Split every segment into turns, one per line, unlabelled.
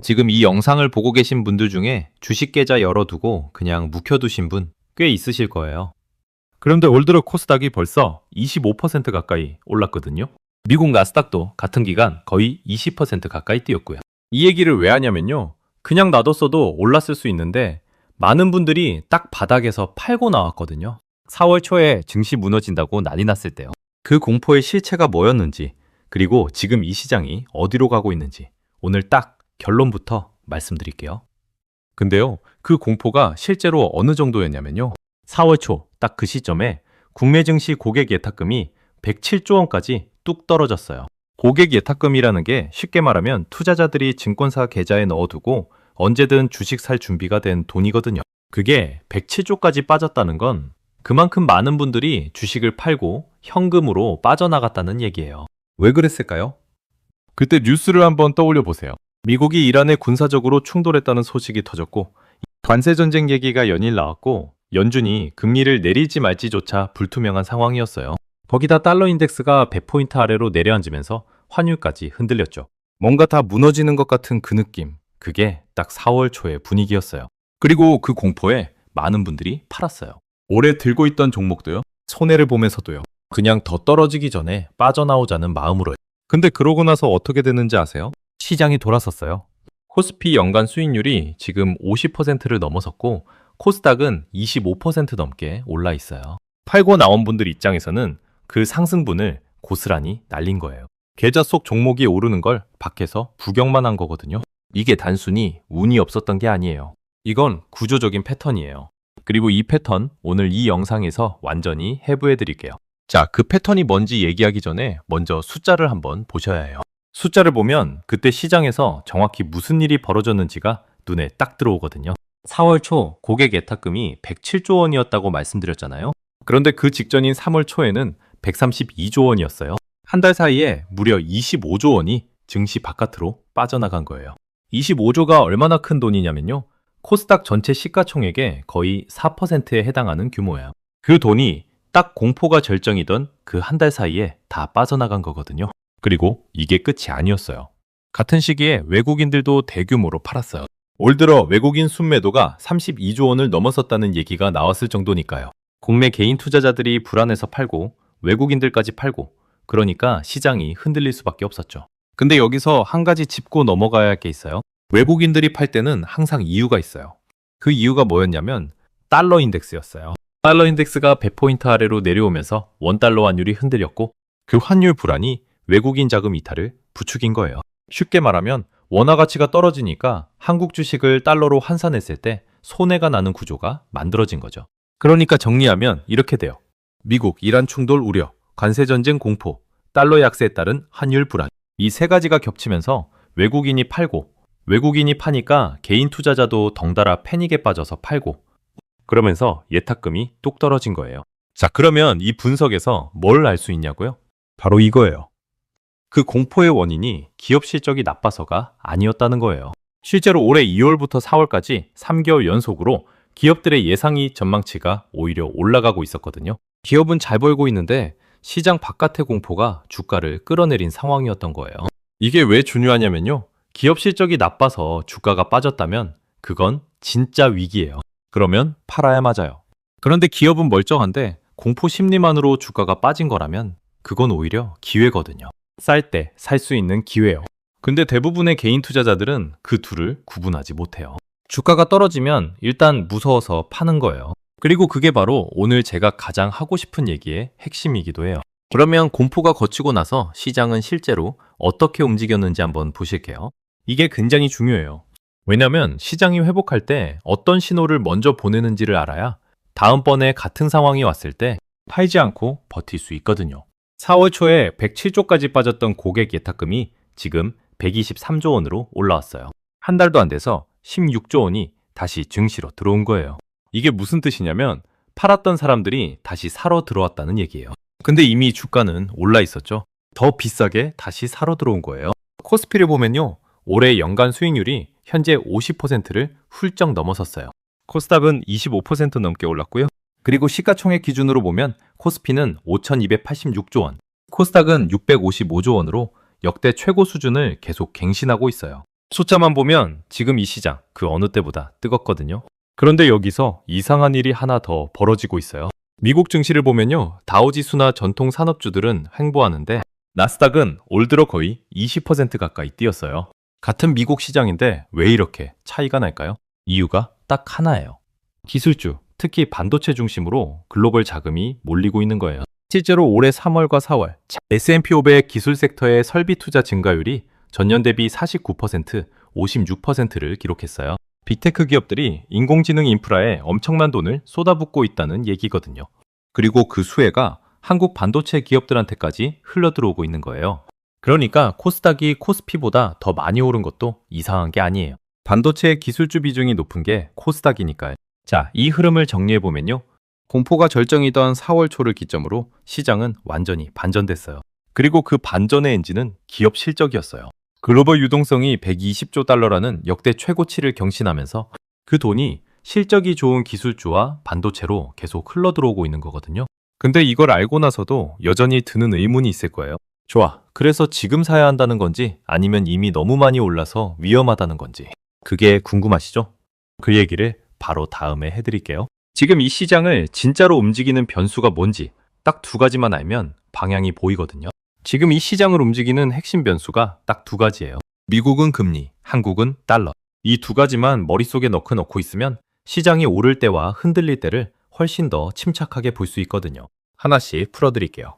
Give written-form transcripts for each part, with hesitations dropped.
지금 이 영상을 보고 계신 분들 중에 주식 계좌 열어두고 그냥 묵혀두신 분 꽤 있으실 거예요. 그런데 올 들어 코스닥이 벌써 25% 가까이 올랐거든요. 미국 나스닥도 같은 기간 거의 20% 가까이 뛰었고요. 이 얘기를 왜 하냐면요. 그냥 놔뒀어도 올랐을 수 있는데 많은 분들이 딱 바닥에서 팔고 나왔거든요. 4월 초에 증시 무너진다고 난리 났을 때요. 그 공포의 실체가 뭐였는지, 그리고 지금 이 시장이 어디로 가고 있는지 오늘 딱 결론부터 말씀드릴게요. 근데요, 그 공포가 실제로 어느 정도였냐면요. 4월 초 딱 그 시점에 국내 증시 고객 예탁금이 107조 원까지 뚝 떨어졌어요. 고객 예탁금이라는 게 쉽게 말하면 투자자들이 증권사 계좌에 넣어두고 언제든 주식 살 준비가 된 돈이거든요. 그게 107조까지 빠졌다는 건 그만큼 많은 분들이 주식을 팔고 현금으로 빠져나갔다는 얘기예요. 왜 그랬을까요? 그때 뉴스를 한번 떠올려 보세요. 미국이 이란에 군사적으로 충돌했다는 소식이 터졌고, 관세 전쟁 얘기가 연일 나왔고, 연준이 금리를 내릴지 말지조차 불투명한 상황이었어요. 거기다 달러 인덱스가 100포인트 아래로 내려앉으면서 환율까지 흔들렸죠. 뭔가 다 무너지는 것 같은 그 느낌, 그게 딱 4월 초의 분위기였어요. 그리고 그 공포에 많은 분들이 팔았어요. 오래 들고 있던 종목도요, 손해를 보면서도요, 그냥 더 떨어지기 전에 빠져나오자는 마음으로요. 근데 그러고 나서 어떻게 됐는지 아세요? 시장이 돌아섰어요. 코스피 연간 수익률이 지금 50%를 넘어섰고 코스닥은 25% 넘게 올라 있어요. 팔고 나온 분들 입장에서는 그 상승분을 고스란히 날린 거예요. 계좌 속 종목이 오르는 걸 밖에서 구경만 한 거거든요. 이게 단순히 운이 없었던 게 아니에요. 이건 구조적인 패턴이에요. 그리고 이 패턴 오늘 이 영상에서 완전히 해부해 드릴게요. 자, 그 패턴이 뭔지 얘기하기 전에 먼저 숫자를 한번 보셔야 해요. 숫자를 보면 그때 시장에서 정확히 무슨 일이 벌어졌는지가 눈에 딱 들어오거든요. 4월 초 고객 예탁금이 107조 원이었다고 말씀드렸잖아요. 그런데 그 직전인 3월 초에는 132조 원이었어요. 한 달 사이에 무려 25조 원이 증시 바깥으로 빠져나간 거예요. 25조가 얼마나 큰 돈이냐면요. 코스닥 전체 시가총액의 거의 4%에 해당하는 규모예요. 그 돈이 딱 공포가 절정이던 그 한 달 사이에 다 빠져나간 거거든요. 그리고 이게 끝이 아니었어요. 같은 시기에 외국인들도 대규모로 팔았어요. 올 들어 외국인 순매도가 32조 원을 넘어섰다는 얘기가 나왔을 정도니까요. 국내 개인 투자자들이 불안해서 팔고 외국인들까지 팔고, 그러니까 시장이 흔들릴 수밖에 없었죠. 근데 여기서 한 가지 짚고 넘어가야 할 게 있어요. 외국인들이 팔 때는 항상 이유가 있어요. 그 이유가 뭐였냐면 달러 인덱스였어요. 달러 인덱스가 100포인트 아래로 내려오면서 원달러 환율이 흔들렸고, 그 환율 불안이 외국인 자금 이탈을 부추긴 거예요. 쉽게 말하면 원화 가치가 떨어지니까 한국 주식을 달러로 환산했을 때 손해가 나는 구조가 만들어진 거죠. 그러니까 정리하면 이렇게 돼요. 미국, 이란 충돌 우려, 관세 전쟁 공포, 달러 약세에 따른 환율 불안. 이 세 가지가 겹치면서 외국인이 팔고, 외국인이 파니까 개인 투자자도 덩달아 패닉에 빠져서 팔고, 그러면서 예탁금이 뚝 떨어진 거예요. 자, 그러면 이 분석에서 뭘 알 수 있냐고요? 바로 이거예요. 그 공포의 원인이 기업 실적이 나빠서가 아니었다는 거예요. 실제로 올해 2월부터 4월까지 3개월 연속으로 기업들의 예상이익 전망치가 오히려 올라가고 있었거든요. 기업은 잘 벌고 있는데 시장 바깥의 공포가 주가를 끌어내린 상황이었던 거예요. 이게 왜 중요하냐면요. 기업 실적이 나빠서 주가가 빠졌다면 그건 진짜 위기예요. 그러면 팔아야 맞아요. 그런데 기업은 멀쩡한데 공포 심리만으로 주가가 빠진 거라면 그건 오히려 기회거든요. 쌀 때 살 수 있는 기회요. 근데 대부분의 개인 투자자들은 그 둘을 구분하지 못해요. 주가가 떨어지면 일단 무서워서 파는 거예요. 그리고 그게 바로 오늘 제가 가장 하고 싶은 얘기의 핵심이기도 해요. 그러면 공포가 거치고 나서 시장은 실제로 어떻게 움직였는지 한번 보실게요. 이게 굉장히 중요해요. 왜냐면 시장이 회복할 때 어떤 신호를 먼저 보내는지를 알아야 다음번에 같은 상황이 왔을 때 팔지 않고 버틸 수 있거든요. 4월 초에 107조까지 빠졌던 고객 예탁금이 지금 123조 원으로 올라왔어요. 한 달도 안 돼서 16조 원이 다시 증시로 들어온 거예요. 이게 무슨 뜻이냐면 팔았던 사람들이 다시 사러 들어왔다는 얘기예요. 근데 이미 주가는 올라 있었죠. 더 비싸게 다시 사러 들어온 거예요. 코스피를 보면요. 올해 연간 수익률이 현재 50%를 훌쩍 넘어섰어요. 코스닥은 25% 넘게 올랐고요. 그리고 시가총액 기준으로 보면 코스피는 5,286조 원, 코스닥은 655조 원으로 역대 최고 수준을 계속 갱신하고 있어요. 숫자만 보면 지금 이 시장 그 어느 때보다 뜨겁거든요. 그런데 여기서 이상한 일이 하나 더 벌어지고 있어요. 미국 증시를 보면요. 다우지수나 전통 산업주들은 횡보하는데 나스닥은 올 들어 거의 20% 가까이 뛰었어요. 같은 미국 시장인데 왜 이렇게 차이가 날까요? 이유가 딱 하나예요. 기술주, 특히 반도체 중심으로 글로벌 자금이 몰리고 있는 거예요. 실제로 올해 3월과 4월 S&P 500 기술 섹터의 설비 투자 증가율이 전년 대비 49%, 56%를 기록했어요. 빅테크 기업들이 인공지능 인프라에 엄청난 돈을 쏟아붓고 있다는 얘기거든요. 그리고 그 수혜가 한국 반도체 기업들한테까지 흘러들어오고 있는 거예요. 그러니까 코스닥이 코스피보다 더 많이 오른 것도 이상한 게 아니에요. 반도체 기술주 비중이 높은 게 코스닥이니까요. 자, 이 흐름을 정리해보면요. 공포가 절정이던 4월 초를 기점으로 시장은 완전히 반전됐어요. 그리고 그 반전의 엔진은 기업 실적이었어요. 글로벌 유동성이 120조 달러라는 역대 최고치를 경신하면서 그 돈이 실적이 좋은 기술주와 반도체로 계속 흘러들어오고 있는 거거든요. 근데 이걸 알고 나서도 여전히 드는 의문이 있을 거예요. 좋아, 그래서 지금 사야 한다는 건지 아니면 이미 너무 많이 올라서 위험하다는 건지 그게 궁금하시죠? 그 얘기를 바로 다음에 해드릴게요. 지금 이 시장을 진짜로 움직이는 변수가 뭔지 딱 두 가지만 알면 방향이 보이거든요. 지금 이 시장을 움직이는 핵심 변수가 딱 두 가지예요. 미국은 금리, 한국은 달러. 이 두 가지만 머릿속에 넣고 있으면 시장이 오를 때와 흔들릴 때를 훨씬 더 침착하게 볼 수 있거든요. 하나씩 풀어드릴게요.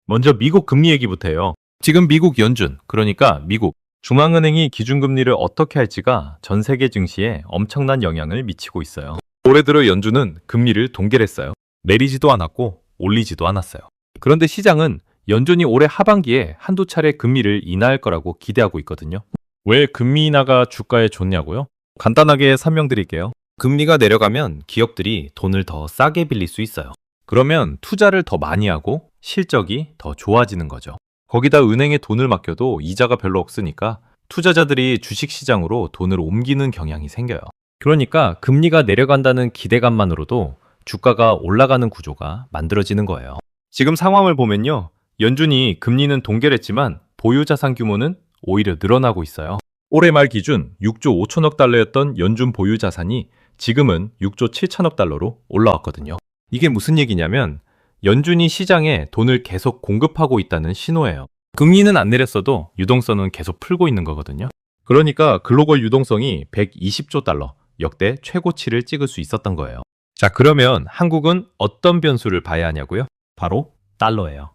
먼저 미국 금리 얘기부터 해요. 지금 미국 연준, 그러니까 미국 중앙은행이 기준금리를 어떻게 할지가 전 세계 증시에 엄청난 영향을 미치고 있어요. 올해 들어 연준은 금리를 동결했어요. 내리지도 않았고 올리지도 않았어요. 그런데 시장은 연준이 올해 하반기에 한두 차례 금리를 인하할 거라고 기대하고 있거든요. 왜 금리 인하가 주가에 좋냐고요? 간단하게 설명드릴게요. 금리가 내려가면 기업들이 돈을 더 싸게 빌릴 수 있어요. 그러면 투자를 더 많이 하고 실적이 더 좋아지는 거죠. 거기다 은행에 돈을 맡겨도 이자가 별로 없으니까 투자자들이 주식시장으로 돈을 옮기는 경향이 생겨요. 그러니까 금리가 내려간다는 기대감만으로도 주가가 올라가는 구조가 만들어지는 거예요. 지금 상황을 보면요. 연준이 금리는 동결했지만 보유자산 규모는 오히려 늘어나고 있어요. 올해 말 기준 6조 5천억 달러였던 연준 보유자산이 지금은 6조 7천억 달러로 올라왔거든요. 이게 무슨 얘기냐면 연준이 시장에 돈을 계속 공급하고 있다는 신호예요. 금리는 안 내렸어도 유동성은 계속 풀고 있는 거거든요. 그러니까 글로벌 유동성이 120조 달러, 역대 최고치를 찍을 수 있었던 거예요. 자, 그러면 한국은 어떤 변수를 봐야 하냐고요? 바로 달러예요.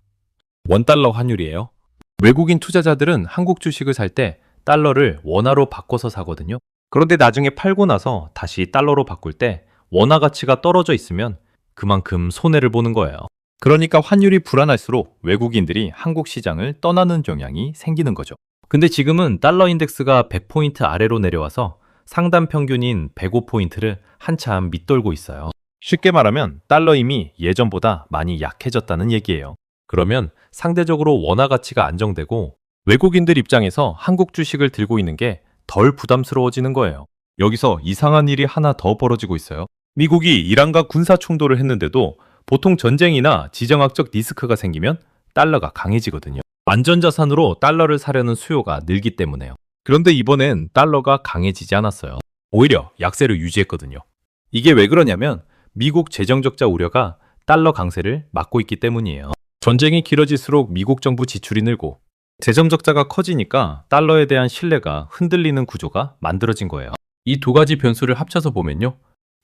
원달러 환율이에요. 외국인 투자자들은 한국 주식을 살 때 달러를 원화로 바꿔서 사거든요. 그런데 나중에 팔고 나서 다시 달러로 바꿀 때 원화 가치가 떨어져 있으면 그만큼 손해를 보는 거예요. 그러니까 환율이 불안할수록 외국인들이 한국 시장을 떠나는 경향이 생기는 거죠. 근데 지금은 달러 인덱스가 100포인트 아래로 내려와서 상단 평균인 105포인트를 한참 밑돌고 있어요. 쉽게 말하면 달러 이미 예전보다 많이 약해졌다는 얘기예요. 그러면 상대적으로 원화 가치가 안정되고 외국인들 입장에서 한국 주식을 들고 있는 게 덜 부담스러워지는 거예요. 여기서 이상한 일이 하나 더 벌어지고 있어요. 미국이 이란과 군사 충돌을 했는데도 보통 전쟁이나 지정학적 리스크가 생기면 달러가 강해지거든요. 안전자산으로 달러를 사려는 수요가 늘기 때문에요. 그런데 이번엔 달러가 강해지지 않았어요. 오히려 약세를 유지했거든요. 이게 왜 그러냐면 미국 재정적자 우려가 달러 강세를 막고 있기 때문이에요. 전쟁이 길어질수록 미국 정부 지출이 늘고 재정 적자가 커지니까 달러에 대한 신뢰가 흔들리는 구조가 만들어진 거예요. 이 두 가지 변수를 합쳐서 보면요.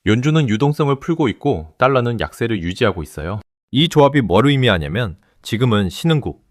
연준은 유동성을 풀고 있고 달러는 약세를 유지하고 있어요. 이 조합이 뭘 의미하냐면 지금은 신흥국,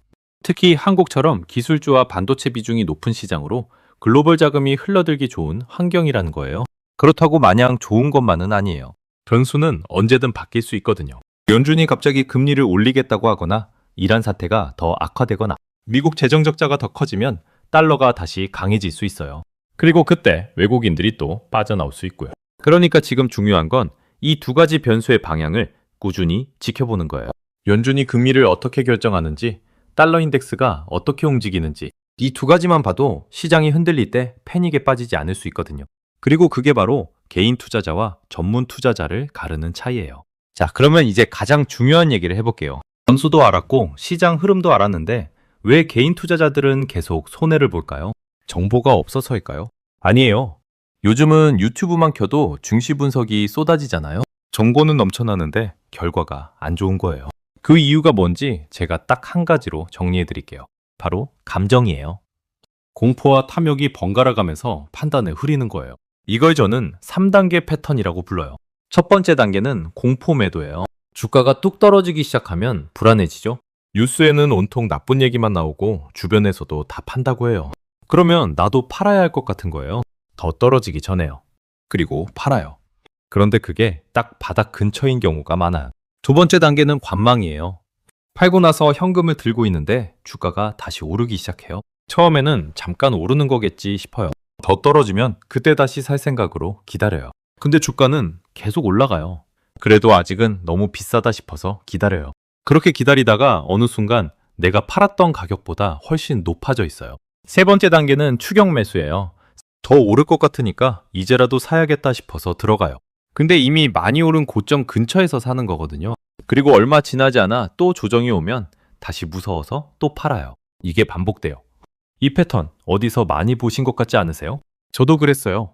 특히 한국처럼 기술주와 반도체 비중이 높은 시장으로 글로벌 자금이 흘러들기 좋은 환경이라는 거예요. 그렇다고 마냥 좋은 것만은 아니에요. 변수는 언제든 바뀔 수 있거든요. 연준이 갑자기 금리를 올리겠다고 하거나 이란 사태가 더 악화되거나 미국 재정 적자가 더 커지면 달러가 다시 강해질 수 있어요. 그리고 그때 외국인들이 또 빠져나올 수 있고요. 그러니까 지금 중요한 건 이 두 가지 변수의 방향을 꾸준히 지켜보는 거예요. 연준이 금리를 어떻게 결정하는지, 달러 인덱스가 어떻게 움직이는지 이 두 가지만 봐도 시장이 흔들릴 때 패닉에 빠지지 않을 수 있거든요. 그리고 그게 바로 개인 투자자와 전문 투자자를 가르는 차이예요. 자, 그러면 이제 가장 중요한 얘기를 해볼게요. 변수도 알았고 시장 흐름도 알았는데 왜 개인 투자자들은 계속 손해를 볼까요? 정보가 없어서일까요? 아니에요. 요즘은 유튜브만 켜도 증시 분석이 쏟아지잖아요. 정보는 넘쳐나는데 결과가 안 좋은 거예요. 그 이유가 뭔지 제가 딱 한 가지로 정리해 드릴게요. 바로 감정이에요. 공포와 탐욕이 번갈아 가면서 판단을 흐리는 거예요. 이걸 저는 3단계 패턴이라고 불러요. 첫 번째 단계는 공포 매도예요. 주가가 뚝 떨어지기 시작하면 불안해지죠. 뉴스에는 온통 나쁜 얘기만 나오고 주변에서도 다 판다고 해요. 그러면 나도 팔아야 할 것 같은 거예요. 더 떨어지기 전에요. 그리고 팔아요. 그런데 그게 딱 바닥 근처인 경우가 많아요. 두 번째 단계는 관망이에요. 팔고 나서 현금을 들고 있는데 주가가 다시 오르기 시작해요. 처음에는 잠깐 오르는 거겠지 싶어요. 더 떨어지면 그때 다시 살 생각으로 기다려요. 근데 주가는 계속 올라가요. 그래도 아직은 너무 비싸다 싶어서 기다려요. 그렇게 기다리다가 어느 순간 내가 팔았던 가격보다 훨씬 높아져 있어요. 세 번째 단계는 추격 매수예요. 더 오를 것 같으니까 이제라도 사야겠다 싶어서 들어가요. 근데 이미 많이 오른 고점 근처에서 사는 거거든요. 그리고 얼마 지나지 않아 또 조정이 오면 다시 무서워서 또 팔아요. 이게 반복돼요. 이 패턴 어디서 많이 보신 것 같지 않으세요? 저도 그랬어요.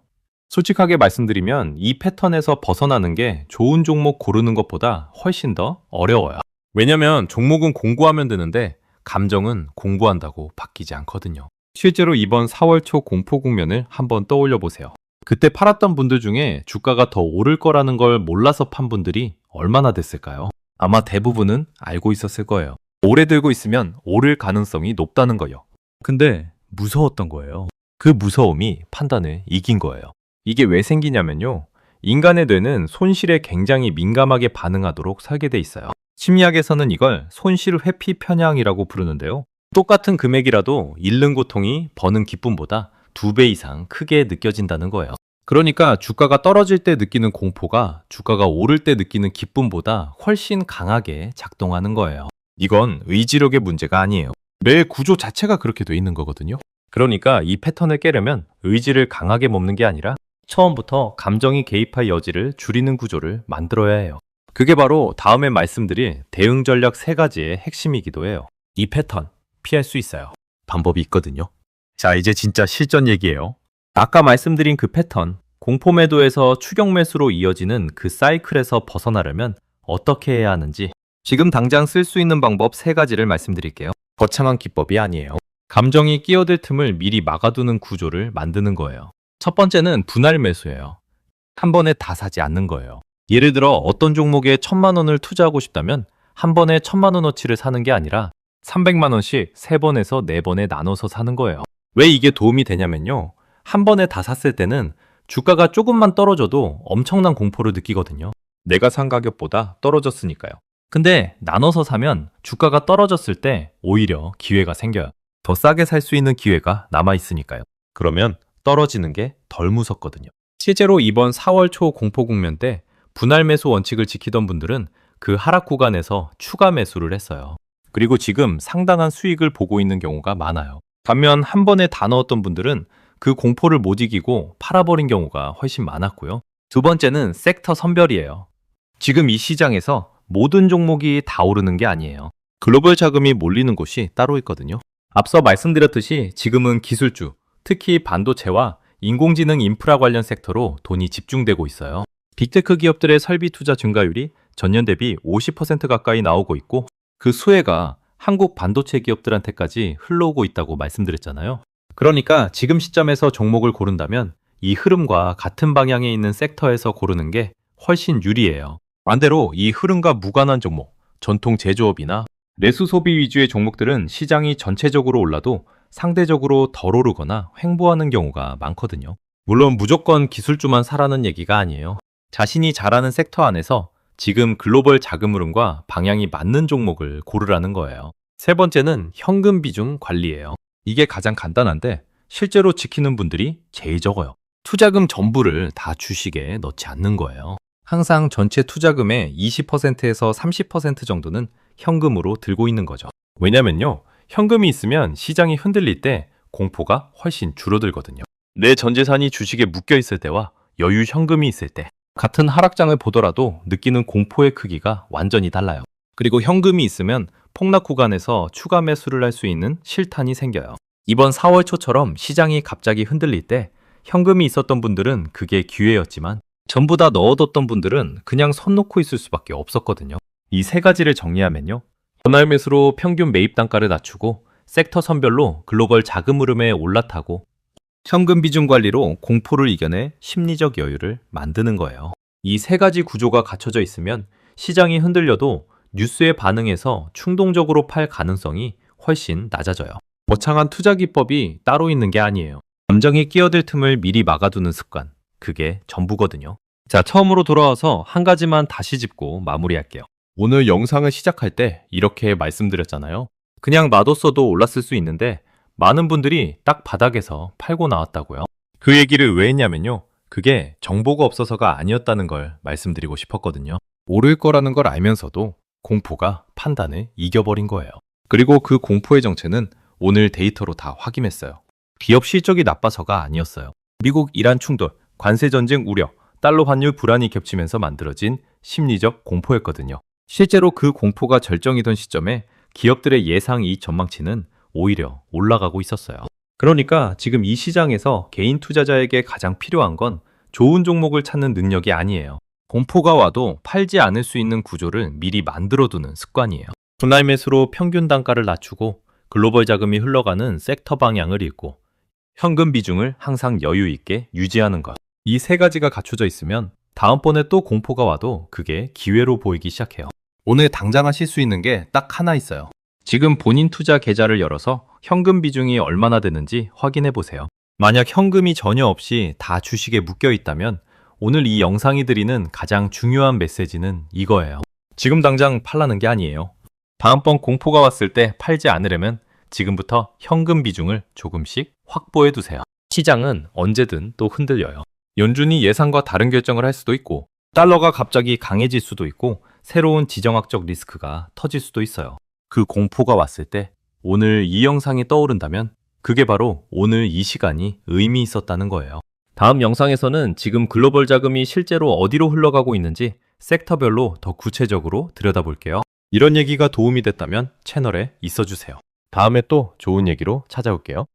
솔직하게 말씀드리면 이 패턴에서 벗어나는 게 좋은 종목 고르는 것보다 훨씬 더 어려워요. 왜냐면 종목은 공부하면 되는데 감정은 공부한다고 바뀌지 않거든요. 실제로 이번 4월 초 공포 국면을 한번 떠올려 보세요. 그때 팔았던 분들 중에 주가가 더 오를 거라는 걸 몰라서 판 분들이 얼마나 됐을까요? 아마 대부분은 알고 있었을 거예요. 오래 들고 있으면 오를 가능성이 높다는 거요. 근데 무서웠던 거예요. 그 무서움이 판단을 이긴 거예요. 이게 왜 생기냐면요. 인간의 뇌는 손실에 굉장히 민감하게 반응하도록 설계돼 있어요. 심리학에서는 이걸 손실 회피 편향이라고 부르는데요. 똑같은 금액이라도 잃는 고통이 버는 기쁨보다 2배 이상 크게 느껴진다는 거예요. 그러니까 주가가 떨어질 때 느끼는 공포가 주가가 오를 때 느끼는 기쁨보다 훨씬 강하게 작동하는 거예요. 이건 의지력의 문제가 아니에요. 뇌의 구조 자체가 그렇게 돼 있는 거거든요. 그러니까 이 패턴을 깨려면 의지를 강하게 먹는 게 아니라 처음부터 감정이 개입할 여지를 줄이는 구조를 만들어야 해요. 그게 바로 다음에 말씀드릴 대응 전략 3가지의 핵심이기도 해요. 이 패턴 피할 수 있어요. 방법이 있거든요. 자, 이제 진짜 실전 얘기예요. 아까 말씀드린 그 패턴, 공포 매도에서 추격 매수로 이어지는 그 사이클에서 벗어나려면 어떻게 해야 하는지 지금 당장 쓸 수 있는 방법 3가지를 말씀드릴게요. 거창한 기법이 아니에요. 감정이 끼어들 틈을 미리 막아두는 구조를 만드는 거예요. 첫 번째는 분할 매수예요. 한 번에 다 사지 않는 거예요. 예를 들어 어떤 종목에 1,000만 원을 투자하고 싶다면 한 번에 1,000만 원어치를 사는 게 아니라 300만 원씩 3번에서 4번에 나눠서 사는 거예요. 왜 이게 도움이 되냐면요. 한 번에 다 샀을 때는 주가가 조금만 떨어져도 엄청난 공포를 느끼거든요. 내가 산 가격보다 떨어졌으니까요. 근데 나눠서 사면 주가가 떨어졌을 때 오히려 기회가 생겨요. 더 싸게 살 수 있는 기회가 남아있으니까요. 그러면 떨어지는 게 덜 무섭거든요. 실제로 이번 4월 초 공포 국면 때 분할 매수 원칙을 지키던 분들은 그 하락 구간에서 추가 매수를 했어요. 그리고 지금 상당한 수익을 보고 있는 경우가 많아요. 반면 한 번에 다 넣었던 분들은 그 공포를 못 이기고 팔아버린 경우가 훨씬 많았고요. 두 번째는 섹터 선별이에요. 지금 이 시장에서 모든 종목이 다 오르는 게 아니에요. 글로벌 자금이 몰리는 곳이 따로 있거든요. 앞서 말씀드렸듯이 지금은 기술주, 특히 반도체와 인공지능 인프라 관련 섹터로 돈이 집중되고 있어요. 빅테크 기업들의 설비 투자 증가율이 전년 대비 50% 가까이 나오고 있고 그 수혜가 한국 반도체 기업들한테까지 흘러오고 있다고 말씀드렸잖아요. 그러니까 지금 시점에서 종목을 고른다면 이 흐름과 같은 방향에 있는 섹터에서 고르는 게 훨씬 유리해요. 반대로 이 흐름과 무관한 종목, 전통 제조업이나 내수 소비 위주의 종목들은 시장이 전체적으로 올라도 상대적으로 덜 오르거나 횡보하는 경우가 많거든요. 물론 무조건 기술주만 사라는 얘기가 아니에요. 자신이 잘하는 섹터 안에서 지금 글로벌 자금 흐름과 방향이 맞는 종목을 고르라는 거예요. 세 번째는 현금 비중 관리예요. 이게 가장 간단한데 실제로 지키는 분들이 제일 적어요. 투자금 전부를 다 주식에 넣지 않는 거예요. 항상 전체 투자금의 20%에서 30% 정도는 현금으로 들고 있는 거죠. 왜냐면요. 현금이 있으면 시장이 흔들릴 때 공포가 훨씬 줄어들거든요. 내 전 재산이 주식에 묶여 있을 때와 여유 현금이 있을 때 같은 하락장을 보더라도 느끼는 공포의 크기가 완전히 달라요. 그리고 현금이 있으면 폭락 구간에서 추가 매수를 할 수 있는 실탄이 생겨요. 이번 4월 초처럼 시장이 갑자기 흔들릴 때 현금이 있었던 분들은 그게 기회였지만 전부 다 넣어뒀던 분들은 그냥 손 놓고 있을 수밖에 없었거든요. 이 세 가지를 정리하면요. 전환 매수로 평균 매입 단가를 낮추고 섹터 선별로 글로벌 자금 흐름에 올라타고 현금 비중 관리로 공포를 이겨내 심리적 여유를 만드는 거예요. 이 세 가지 구조가 갖춰져 있으면 시장이 흔들려도 뉴스에 반응해서 충동적으로 팔 가능성이 훨씬 낮아져요. 거창한 투자 기법이 따로 있는 게 아니에요. 감정이 끼어들 틈을 미리 막아두는 습관. 그게 전부거든요. 자, 처음으로 돌아와서 한 가지만 다시 짚고 마무리할게요. 오늘 영상을 시작할 때 이렇게 말씀드렸잖아요. 그냥 놔뒀어도 올랐을 수 있는데 많은 분들이 딱 바닥에서 팔고 나왔다고요. 그 얘기를 왜 했냐면요. 그게 정보가 없어서가 아니었다는 걸 말씀드리고 싶었거든요. 오를 거라는 걸 알면서도 공포가 판단을 이겨버린 거예요. 그리고 그 공포의 정체는 오늘 데이터로 다 확인했어요. 기업 실적이 나빠서가 아니었어요. 미국 이란 충돌, 관세 전쟁 우려, 달러 환율 불안이 겹치면서 만들어진 심리적 공포였거든요. 실제로 그 공포가 절정이던 시점에 기업들의 예상 이익 전망치는 오히려 올라가고 있었어요. 그러니까 지금 이 시장에서 개인 투자자에게 가장 필요한 건 좋은 종목을 찾는 능력이 아니에요. 공포가 와도 팔지 않을 수 있는 구조를 미리 만들어두는 습관이에요. 분할 매수로 평균 단가를 낮추고 글로벌 자금이 흘러가는 섹터 방향을 읽고 현금 비중을 항상 여유 있게 유지하는 것. 이 세 가지가 갖춰져 있으면 다음번에 또 공포가 와도 그게 기회로 보이기 시작해요. 오늘 당장 하실 수 있는 게 딱 하나 있어요. 지금 본인 투자 계좌를 열어서 현금 비중이 얼마나 되는지 확인해 보세요. 만약 현금이 전혀 없이 다 주식에 묶여 있다면 오늘 이 영상이 드리는 가장 중요한 메시지는 이거예요. 지금 당장 팔라는 게 아니에요. 다음번 공포가 왔을 때 팔지 않으려면 지금부터 현금 비중을 조금씩 확보해 두세요. 시장은 언제든 또 흔들려요. 연준이 예상과 다른 결정을 할 수도 있고 달러가 갑자기 강해질 수도 있고 새로운 지정학적 리스크가 터질 수도 있어요. 그 공포가 왔을 때 오늘 이 영상이 떠오른다면 그게 바로 오늘 이 시간이 의미 있었다는 거예요. 다음 영상에서는 지금 글로벌 자금이 실제로 어디로 흘러가고 있는지 섹터별로 더 구체적으로 들여다볼게요. 이런 얘기가 도움이 됐다면 채널에 있어주세요. 다음에 또 좋은 얘기로 찾아올게요.